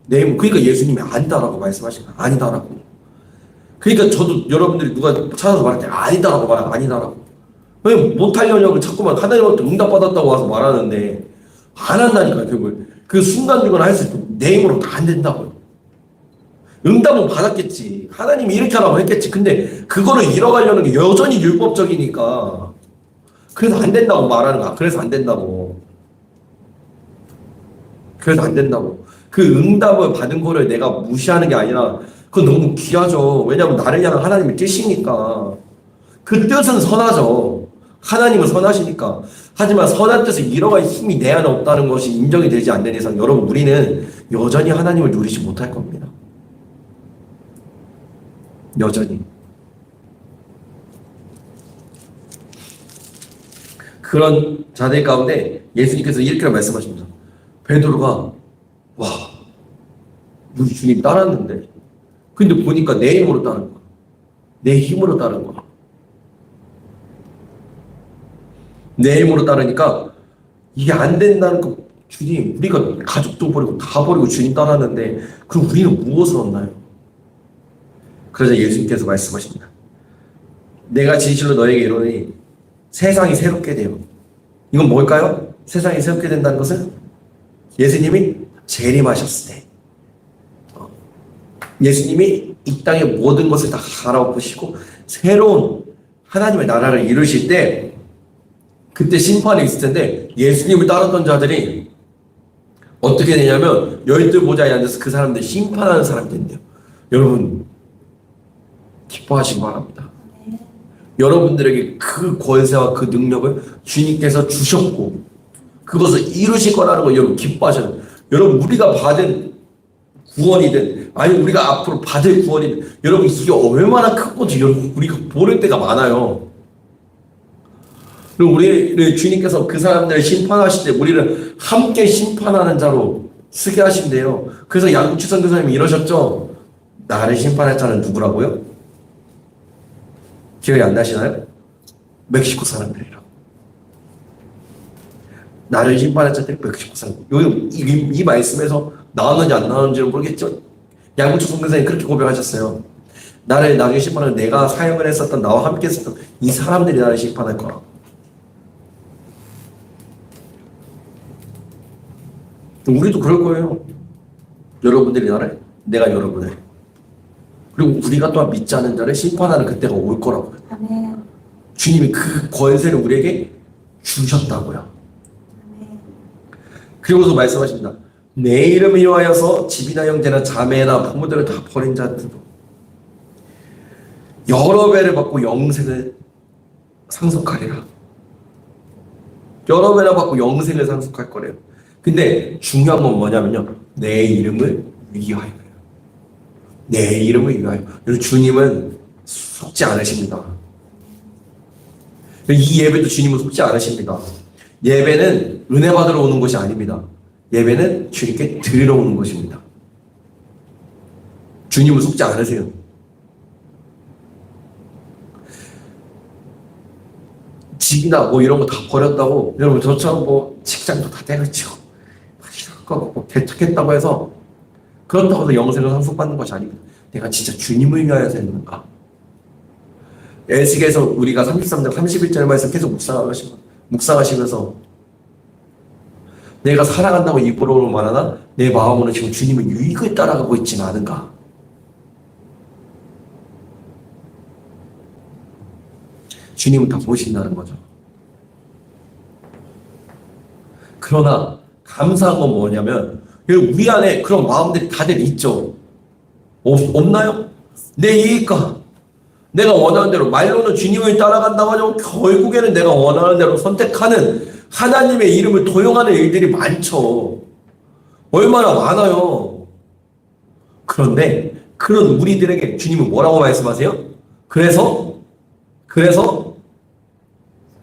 내 힘. 그러니까 예수님이 아니다라고 말씀하시는 거예요. 아니다라고. 그러니까 저도 여러분들이 누가 찾아서 말할 때 아니다라고 말하면 아니다라고. 왜 못하려고 자꾸만 하나님한테 응답받았다고 와서 말하는데 안 한다니까요. 결국 그 순간적으로 할 수 있고 내 힘으로 다 안 된다고요. 응답은 받았겠지. 하나님이 이렇게 하라고 했겠지. 근데 그거를 이뤄가려는 게 여전히 율법적이니까 그래서 안 된다고 말하는 거야. 그래서 안 된다고. 그 응답을 받은 거를 내가 무시하는 게 아니라 그건 너무 귀하죠. 왜냐하면 나를 향한 하나님의 뜻이니까. 그 뜻은 선하죠. 하나님은 선하시니까. 하지만 선한 뜻을 이뤄갈 힘이 내 안에 없다는 것이 인정이 되지 않는 이상 여러분 우리는 여전히 하나님을 누리지 못할 겁니다. 여전히. 그런 자들 가운데 예수님께서 이렇게 말씀하십니다. 베드로가 와 우리 주님 따랐는데 근데 보니까 내 힘으로 따른 거야. 내 힘으로 따른 거야. 내 힘으로 따르니까 이게 안 된다는 거. 주님 우리가 가족도 버리고 다 버리고 주님 따랐는데 그럼 우리는 무엇을 얻나요? 그러자 예수님께서 말씀하십니다. 내가 진실로 너에게 이르노니 세상이 새롭게 돼요. 이건 뭘까요? 세상이 새롭게 된다는 것은 예수님이 재림하셨을 때 예수님이 이 땅의 모든 것을 다 갈아엎으시고 새로운 하나님의 나라를 이루실 때 그때 심판이 있을 텐데 예수님을 따랐던 자들이 어떻게 되냐면 열두 보좌에 앉아서 그 사람들 심판하는 사람이 된대요. 여러분 기뻐하시기 바랍니다. 여러분들에게 그 권세와 그 능력을 주님께서 주셨고 그것을 이루실 거라는 걸 여러분 기뻐하셔야 돼요. 여러분 우리가 받은 구원이든 아니 우리가 앞으로 받을 구원이든 여러분 이게 얼마나 큰 건지 여러분 우리가 모를 때가 많아요. 그리고 우리를 주님께서 그 사람들을 심판하실 때 우리를 함께 심판하는 자로 쓰게 하신대요. 그래서 양국치 선교사님이 이러셨죠. 나를 심판할 자는 누구라고요? 기억이 안 나시나요? 멕시코 사람들이라고. 나를 심판할 자들이 190%. 이 말씀에서 나오는지 안 나오는지는 모르겠죠. 양구초 선교사님 그렇게 고백하셨어요. 나를 나중에 심판하는 내가 사역을 했었던 나와 함께 했었던 이 사람들이 나를 심판할 거라. 우리도 그럴 거예요. 여러분들이 나를, 내가 여러분을. 그리고 우리가 또한 믿지 않는 자를 심판하는 그때가 올 거라고요. 아멘. 주님이 그 권세를 우리에게 주셨다고요. 아멘. 그리고서 말씀하십니다. 내 이름을 위하여서 집이나 형제나 자매나 부모들을 다 버린 자들도 여러 배를 받고 영생을 상속하리라. 여러 배를 받고 영생을 상속할 거래요. 근데 중요한 건 뭐냐면요. 내 이름을 위하여요. 내 이름을 위하여. 그래서 주님은 속지 않으십니다. 이 예배도 주님은 속지 않으십니다. 예배는 은혜 받으러 오는 것이 아닙니다. 예배는 주님께 드리러 오는 것입니다. 주님은 속지 않으세요. 집이나 뭐 이런 거 다 버렸다고 여러분 저처럼 뭐 직장도 다 때려치고 개척했다고 해서 그렇다고 해서 영생을 상속받는 것이 아닙니다. 내가 진짜 주님을 위하여서 했는가? 에스겔에서 우리가 33장 31절 말씀 계속 묵상하시면서 내가 살아간다고 입으로 말하나 내 마음으로는 지금 주님의 유익을 따라가고 있지는 않은가? 주님은 다 보신다는 거죠. 그러나 감사한 건 뭐냐면 우리 안에 그런 마음들이 다들 있죠. 없나요? 내 이익과 내가 원하는 대로 말로는 주님을 따라간다고 하지만 결국에는 내가 원하는 대로 선택하는 하나님의 이름을 도용하는 일들이 많죠. 얼마나 많아요. 그런데 그런 우리들에게 주님은 뭐라고 말씀하세요? 그래서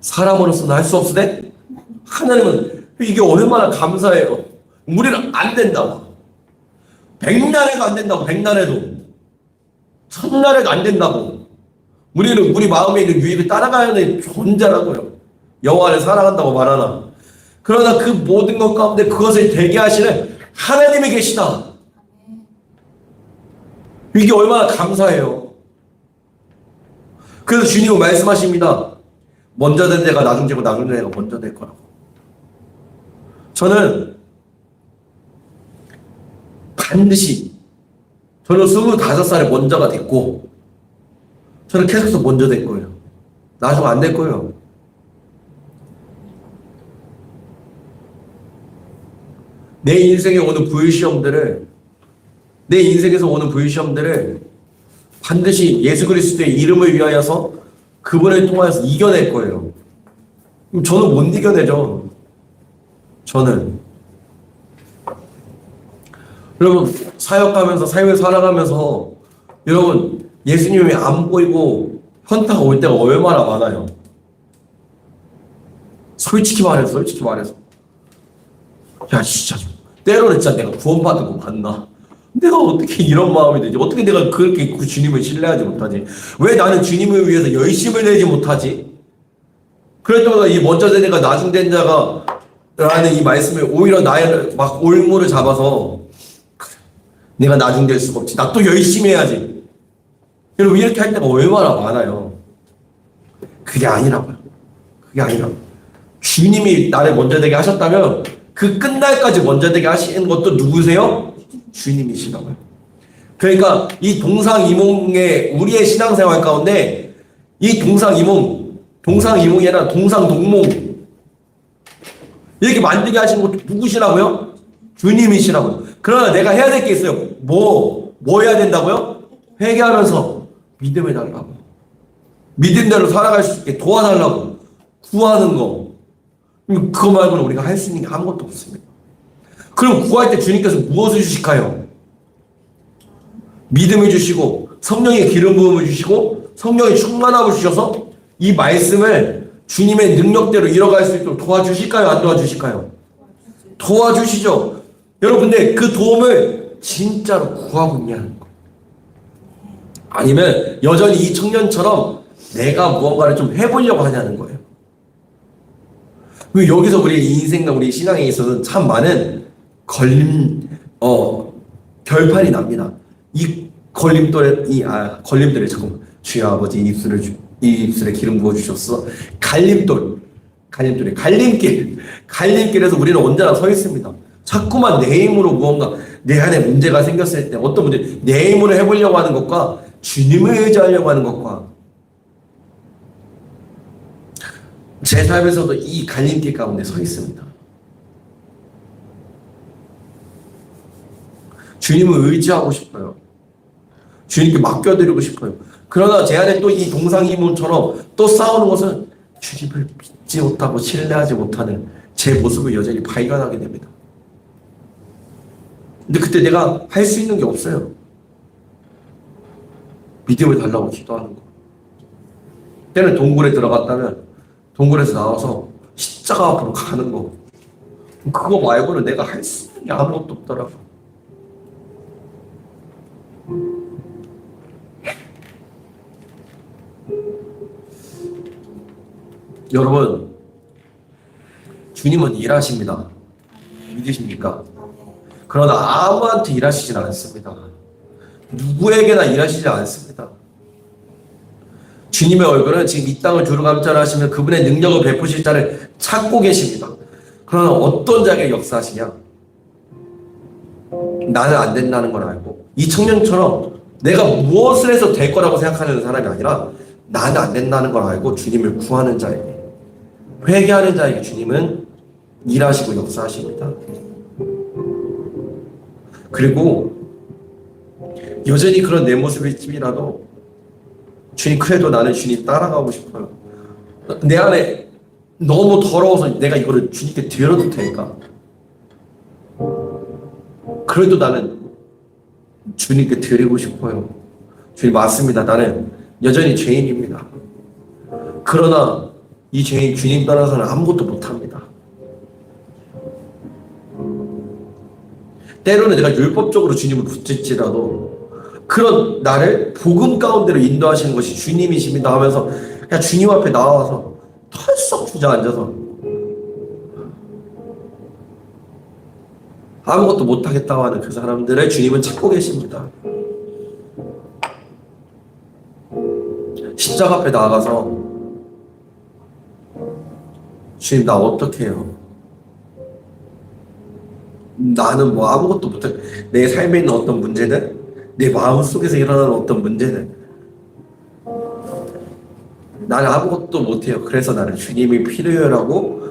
사람으로서는 할 수 없으되 하나님은 이게 얼마나 감사해요. 우리는 안 된다고. 백날에도 안 된다고. 백날에도. 천날에도 안 된다고. 우리는 우리 마음에 있는 유익을 따라가야 하는 존재라고요. 여호와를 사랑한다고 말하나. 그러나 그 모든 것 가운데 그것을 되게 하시는 하나님이 계시다. 이게 얼마나 감사해요. 그래서 주님은 말씀하십니다. 먼저 된 데가 나중 되고 나중 된 데가 먼저 될 거라고. 저는 반드시 저는 25살에 먼저가 됐고 저는 계속해서 먼저 될 거예요. 나중 안 될 거예요. 내 인생에 오는 부유시험들을 내 인생에서 오는 부유시험들을 반드시 예수 그리스도의 이름을 위하여서 그분을 통하여서 이겨낼 거예요. 저는 못 이겨내죠. 저는 여러분 사역하면서 삶을 살아가면서 여러분 예수님이 안 보이고 현타가 올 때가 얼마나 많아요. 솔직히 말해서 야 진짜 때로는 진짜 내가 구원받은 거 맞나? 내가 어떻게 이런 마음이 되지? 어떻게 내가 그렇게 그 주님을 신뢰하지 못하지? 왜 나는 주님을 위해서 열심을 내지 못하지? 그럴 때마다 이 먼저 된 자가 나중 된 자가 라는 이 말씀을 오히려 나의 막 올무를 잡아서 내가 나중 될 수가 없지. 나 또 열심히 해야지. 여러분 이렇게 할 때가 얼마나 많아요. 그게 아니라고요. 그게 아니라 주님이 나를 먼저 되게 하셨다면 그 끝날까지 먼저 되게 하시는 것도 누구세요? 주님이시라고요. 그러니까 이 동상이몽의 우리의 신앙생활 가운데 이 동상이몽이 아니라 동상동몽 이렇게 만들게 하시는 것도 누구시라고요? 주님이시라고요. 그러나 내가 해야 될 게 있어요. 뭐 해야 된다고요? 회개하면서 믿음을 달라고. 믿음대로 살아갈 수 있게 도와달라고. 구하는 거. 그거 말고는 우리가 할 수 있는 게 아무것도 없습니다. 그럼 구할 때 주님께서 무엇을 주실까요? 믿음을 주시고 성령의 기름 부음을 주시고 성령의 충만함을 주셔서 이 말씀을 주님의 능력대로 이뤄갈 수 있도록 도와주실까요? 안 도와주실까요? 도와주시죠. 여러분 근데 그 도움을 진짜로 구하고 있냐는 거. 아니면 여전히 이 청년처럼 내가 무언가를 좀 해보려고 하냐는 거예요. 여기서 우리 인생과 우리 신앙에 있어서 참 많은 결판이 납니다. 이 걸림돌에 자꾸 주여 아버지 이 입술에 기름 부어 주셨어. 갈림길에서 우리는 언제나 서 있습니다. 자꾸만 내 힘으로 무언가 내 안에 문제가 생겼을 때 어떤 문제, 내 힘으로 해보려고 하는 것과 주님을 의지하려고 하는 것과 제 삶에서도 이 갈림길 가운데 서 있습니다. 주님을 의지하고 싶어요. 주님께 맡겨드리고 싶어요. 그러나 제 안에 또 이 동상이몽처럼 또 싸우는 것은 주님을 믿지 못하고 신뢰하지 못하는 제 모습을 여전히 발견하게 됩니다. 근데 그때 내가 할 수 있는 게 없어요. 믿음을 달라고 기도하는 거. 때는 동굴에 들어갔다면 동굴에서 나와서 십자가 앞으로 가는 거. 그거 말고는 내가 할 수 있는 게 아무것도 없더라고. 여러분, 주님은 일하십니다. 믿으십니까? 그러나 아무한테 일하시진 않습니다. 누구에게나 일하시지 않습니다. 주님의 얼굴은 지금 이 땅을 주루감찰 하시면 그분의 능력을 베푸실 자를 찾고 계십니다. 그러나 어떤 자에게 역사하시냐? 나는 안 된다는 걸 알고 이 청년처럼 내가 무엇을 해서 될 거라고 생각하는 사람이 아니라 나는 안 된다는 걸 알고 주님을 구하는 자에게, 회개하는 자에게 주님은 일하시고 역사하십니다. 그리고 여전히 그런 내 모습일지라도 주님, 그래도 나는 주님 따라가고 싶어요. 내 안에 너무 더러워서 내가 이거를 주님께 드려도 될까? 그래도 나는 주님께 드리고 싶어요. 주님, 맞습니다. 나는 여전히 죄인입니다. 그러나 이 죄인 주님 따라서는 아무것도 못합니다. 때로는 내가 율법적으로 주님을 붙일지라도 그런 나를 복음 가운데로 인도하시는 것이 주님이십니다 하면서 그냥 주님 앞에 나와서 털썩 주저앉아서 아무것도 못하겠다고 하는 그 사람들을 주님은 찾고 계십니다. 십자가 앞에 나아가서 주님, 나 어떻게 해요? 나는 뭐 아무것도 못해. 내 삶에 있는 어떤 문제는, 내 마음속에서 일어나는 어떤 문제는 나는 아무것도 못해요. 그래서 나는 주님이 필요해라고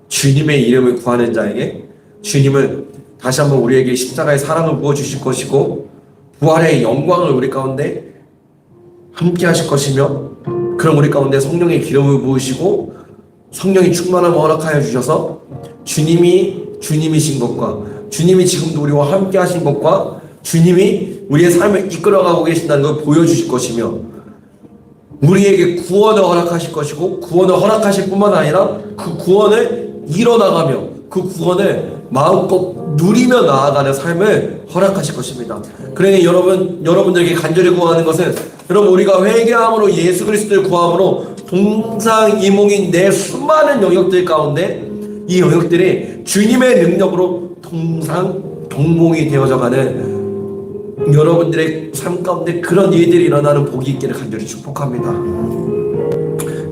주님의 이름을 구하는 자에게 주님은 다시 한번 우리에게 십자가의 사랑을 부어주실 것이고 부활의 영광을 우리 가운데 함께 하실 것이며, 그럼 우리 가운데 성령의 기름을 부으시고 성령의 충만함을 허락하여 주셔서 주님이신 것과 주님이 지금도 우리와 함께 하신 것과 주님이 우리의 삶을 이끌어가고 계신다는 걸 보여주실 것이며, 우리에게 구원을 허락하실 것이고 구원을 허락하실 뿐만 아니라 그 구원을 이뤄나가며 그 구원을 마음껏 누리며 나아가는 삶을 허락하실 것입니다. 그러니 여러분들에게 간절히 구하는 것은, 여러분, 우리가 회개함으로 예수 그리스도를 구함으로 동상이몽인 내 수많은 영역들 가운데 이 영역들이 주님의 능력으로 동상동몽이 되어져가는 여러분들의 삶 가운데 그런 일들이 일어나는 복이 있기를 간절히 축복합니다.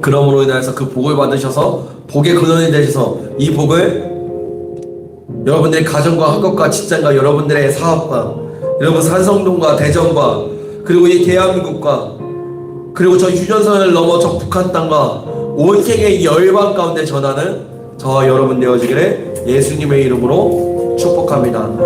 그러므로 인해서 그 복을 받으셔서 복의 근원이 되셔서 이 복을 여러분들의 가정과 학업과 직장과 여러분들의 사업과 여러분 산성동과 대전과 그리고 이 대한민국과 그리고 저 휴전선을 넘어 저 북한 땅과 온 세계의 열방 가운데 전하는 저와 여러분 되어지기를 예수님의 이름으로 축복합니다.